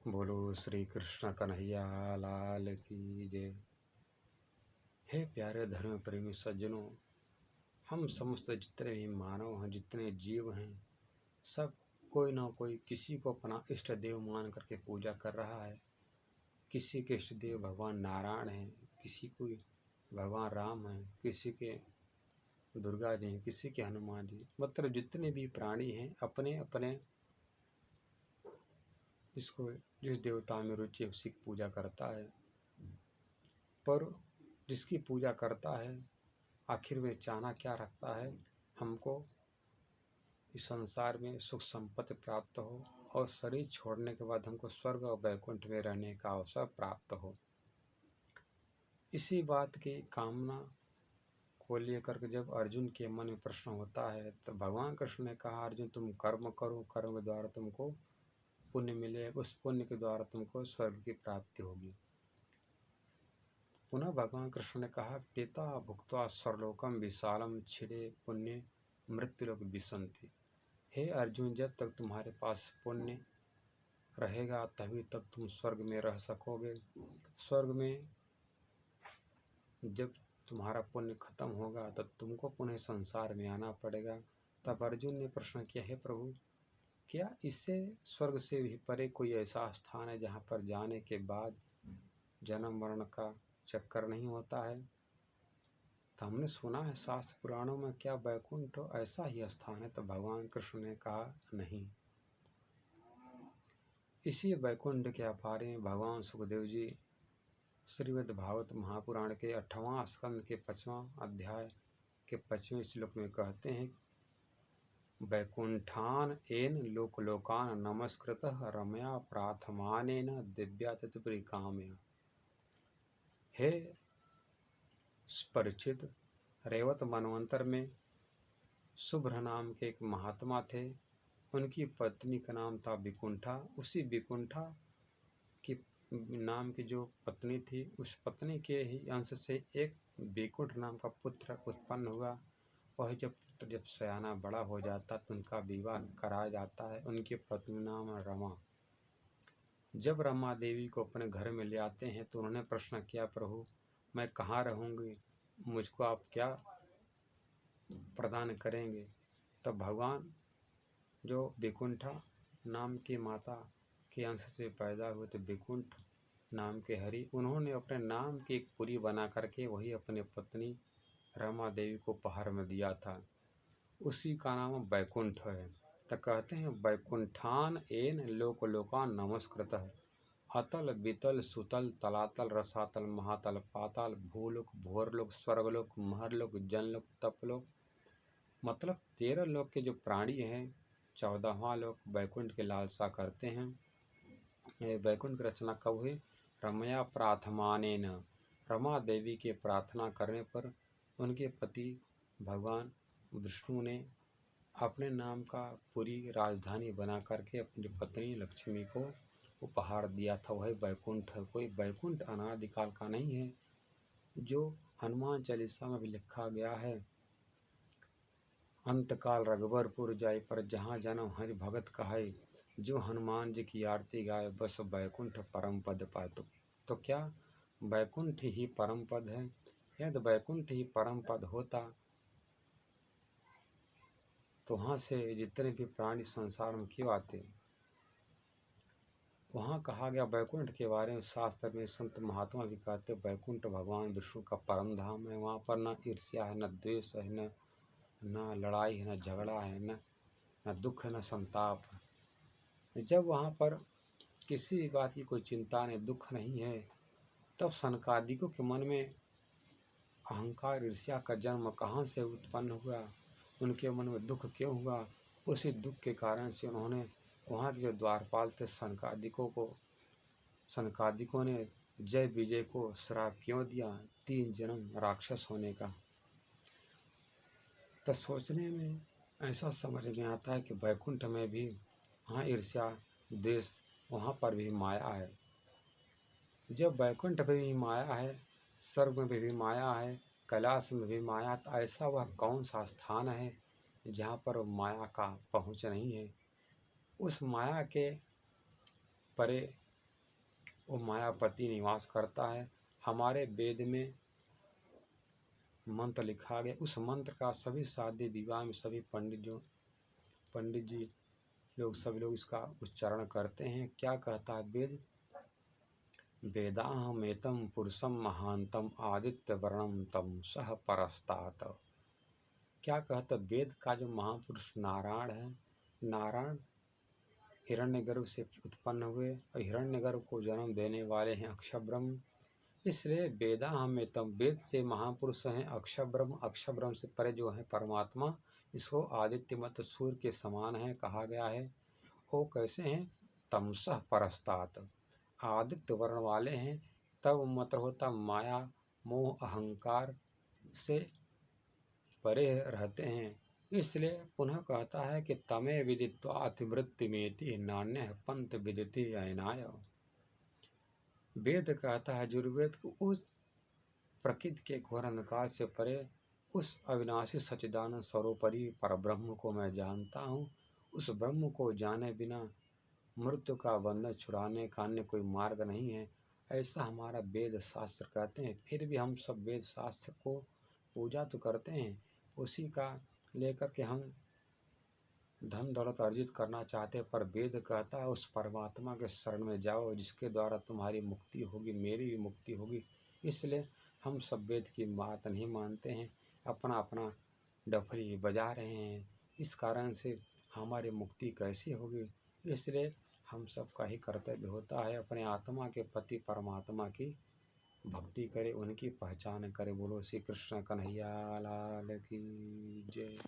बोलो श्री कृष्ण कन्हैया लाल की जय। हे प्यारे धर्म प्रेमी सज्जनों, हम समस्त जितने भी मानव हैं, जितने जीव हैं, सब कोई ना कोई किसी को अपना इष्ट देव मान करके पूजा कर रहा है। किसी के इष्ट देव भगवान नारायण हैं, किसी को भगवान राम हैं, किसी के दुर्गा जी हैं, किसी के हनुमान जी। मतलब जितने भी प्राणी हैं अपने अपने जिसको जिस देवता में रुचि है उसी की पूजा करता है। पर जिसकी पूजा करता है आखिर में चाहना क्या रखता है? हमको इस संसार में सुख संपत्ति प्राप्त हो और शरीर छोड़ने के बाद हमको स्वर्ग और वैकुंठ में रहने का अवसर प्राप्त हो। इसी बात की कामना को लेकर के जब अर्जुन के मन में प्रश्न होता है तो भगवान कृष्ण ने कहा, अर्जुन तुम कर्म करो, कर्म के द्वारा तुमको पुण्य मिलेगा, उस पुण्य के द्वारा तुमको स्वर्ग की प्राप्ति होगी। पुनः भगवान कृष्ण ने कहा, तेता भुक्त्वा सर्वलोकम विशालम छिरे पुण्य मृत्युलोक विसंति। हे अर्जुन, जब तक तुम्हारे पास पुण्य रहेगा तभी तक तुम स्वर्ग में रह सकोगे। स्वर्ग में जब तुम्हारा पुण्य खत्म होगा तब तुमको पुनः संसार में आना पड़ेगा। तब अर्जुन ने प्रश्न किया, हे प्रभु, क्या इससे स्वर्ग से भी परे कोई ऐसा स्थान है जहाँ पर जाने के बाद जन्म मरण का चक्कर नहीं होता है? तो हमने सुना है शास्त्र पुराणों में, क्या वैकुंठ ऐसा ही स्थान है? तो भगवान कृष्ण ने कहा, नहीं। इसी वैकुंठ के बारे में भगवान सुखदेव जी श्रीमद् भागवत महापुराण के 8वां स्कंद के 5वां अध्याय के 5वें श्लोक में कहते हैं, वैकुंठान एन लोकलोकान नमस्कृतः रमया प्रार्थमानेन दिव्या तत्परिकाम्य। हे परिचित, रेवत मनवंतर में शुभ्र नाम के एक महात्मा थे। उनकी पत्नी का नाम था विकुंठा। उसी विकुंठा की नाम की जो पत्नी थी, उस पत्नी के ही अंश से एक विकुंठ नाम का पुत्र उत्पन्न हुआ। वह जब पुत्र जब सयाना बड़ा हो जाता तो उनका विवाह कराया जाता है। उनकी पत्नी नाम रमा। जब रमा देवी को अपने घर में ले आते हैं तो उन्होंने प्रश्न किया, प्रभु मैं कहाँ रहूँगी, मुझको आप क्या प्रदान करेंगे? तब भगवान जो विकुंठा नाम की माता के अंश से पैदा हुए थे, विकुंठ नाम के हरि, उन्होंने अपने नाम की एक पुरी बना करके वही अपने पत्नी रमा देवी को उपहार में दिया था। उसी का नाम वैकुंठ है। तो कहते हैं, वैकुंठान एन लोक लोकान नमस्कृतः अतल वितल सुतल तलातल रसातल महातल पाताल भूलोक भोरलोक स्वर्गलोक महरलोक जनलोक तपलोक। मतलब 13 लोक के जो प्राणी हैं 14वां लोक वैकुंठ की लालसा करते हैं। ये वैकुंठ की रचना कब हुई? रमया प्रार्थमानेन, रमा देवी के प्रार्थना करने पर उनके पति भगवान विष्णु ने अपने नाम का पूरी राजधानी बना करके अपनी पत्नी लक्ष्मी को उपहार दिया था। वही वैकुंठ है। कोई वैकुंठ अनादिकाल का नहीं है। जो हनुमान चालीसा में भी लिखा गया है, अंतकाल रघुबरपुर जाय पर जहाँ जन्म हरि भगत कहाय, जो हनुमान जी की आरती गाय बस वैकुंठ परम पद पाए। तो क्या वैकुंठ ही परम पद है? यदि वैकुंठ ही परम पद होता तो वहाँ से जितने भी प्राणी संसार में क्यों आते? वहाँ कहा गया वैकुंठ के बारे में, शास्त्र में संत महात्मा भी कहते वैकुंठ भगवान विष्णु का परम धाम है। वहाँ पर न ईर्ष्या है, न द्वेष है, न लड़ाई है, न झगड़ा है, न दुख है, न संताप है। जब वहाँ पर किसी भी बात की कोई चिंता नहीं, दुख नहीं है, तब सनकादिकों के मन में अहंकार ईर्ष्या का जन्म कहाँ से उत्पन्न हुआ? उनके मन में दुख क्यों हुआ? उसी दुख के कारण से उन्होंने वहाँ के जो द्वारपाल थे सनकादिकों ने जय विजय को श्राप क्यों दिया? 3 जन्म राक्षस होने का। तो सोचने में ऐसा समझ में आता है कि वैकुंठ में भी वहाँ ईर्ष्या द्वेष, वहाँ पर भी माया है। जब वैकुंठ में भी माया है, स्वर्ग में भी माया है, कैलाश में भी माया, तो ऐसा वह कौन सा स्थान है जहाँ पर माया का पहुँच नहीं है? उस माया के परे वो मायापति निवास करता है। हमारे वेद में मंत्र लिखा गया, उस मंत्र का सभी शादी विवाह में सभी पंडित जी लोग सभी लोग इसका उच्चारण करते हैं। क्या कहता है वेद? वेदाहमेतं पुरुषं महांतम आदित्य वर्णम तम सह परस्तात। क्या कहता वेद का जो महापुरुष नारायण है, नारायण हिरण्यगर्भ से उत्पन्न हुए और हिरण्यगर्भ को जन्म देने वाले हैं अक्षर ब्रह्म। इसलिए वेदाहमेतं, वेद से महापुरुष हैं अक्षर ब्रह्म। अक्षर ब्रह्म से परे जो है परमात्मा, इसको आदित्य मत सूर्य के समान है कहा गया है। वो कैसे हैं? तमसः परस्तात, आदित्य वर्ण वाले हैं। तब मतलब होता माया मोह अहंकार से परे रहते हैं। इसलिए पुनः कहता है कि तमे विदित्वा अतिवृत्तिमेति नान्यः पंथ विदिति अयनाय। वेद कहता है यजुर्वेद को, उस प्रकृति के घोर अंधकार से परे उस अविनाशी सच्चिदानंद सर्वोपरि परब्रह्म को मैं जानता हूँ। उस ब्रह्म को जाने बिना मृत्यु का बंधन छुड़ाने का अन्य कोई मार्ग नहीं है, ऐसा हमारा वेद शास्त्र कहते हैं। फिर भी हम सब वेद शास्त्र को पूजा तो करते हैं, उसी का लेकर के हम धन दौलत अर्जित करना चाहते हैं। पर वेद कहता है उस परमात्मा के शरण में जाओ जिसके द्वारा तुम्हारी मुक्ति होगी, मेरी भी मुक्ति होगी। इसलिए हम सब वेद की बात नहीं मानते हैं, अपना अपना डफली बजा रहे हैं। इस कारण से हमारी मुक्ति कैसी होगी? इसलिए हम सबका ही कर्तव्य होता है अपने आत्मा के पति परमात्मा की भक्ति करें, उनकी पहचान करें। बोलो श्री कृष्ण कन्हैया लाल की जय।